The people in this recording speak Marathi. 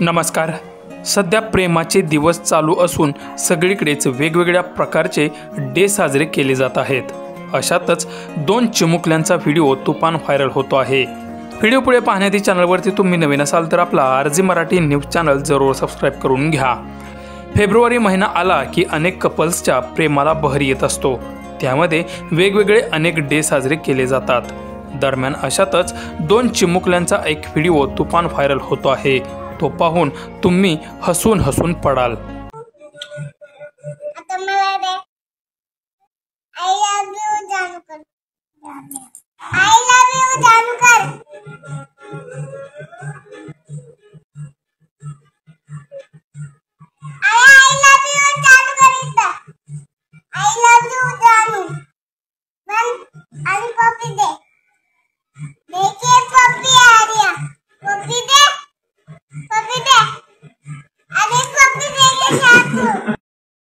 नमस्कार। सध्या प्रेमाचे दिवस चालू असून सगळीकडेच वेगवेगळ्या प्रकारचे डे साजरे केले जात आहेत। अशातच दोन चिमुकल्यांचा व्हिडिओ तुफान व्हायरल होतो आहे। व्हिडिओ पुढे पाहण्याआधी चॅनलवरती तुम्ही नवीन असाल तर आपला आरजी मराठी न्यूज चॅनल जरूर सबस्क्राइब करून घ्या। फेब्रुवारी महिना आला की अनेक कपल्सच्या प्रेमाला बहर येत असतो। त्यामध्ये वेगवेगळे अनेक डे साजरे केले जातात। दरम्यान अशातच दोन चिमुकल्यांचा एक व्हिडिओ तुफान व्हायरल होतो आहे। तो पाहून तुम्ही हसून हसून पडाल।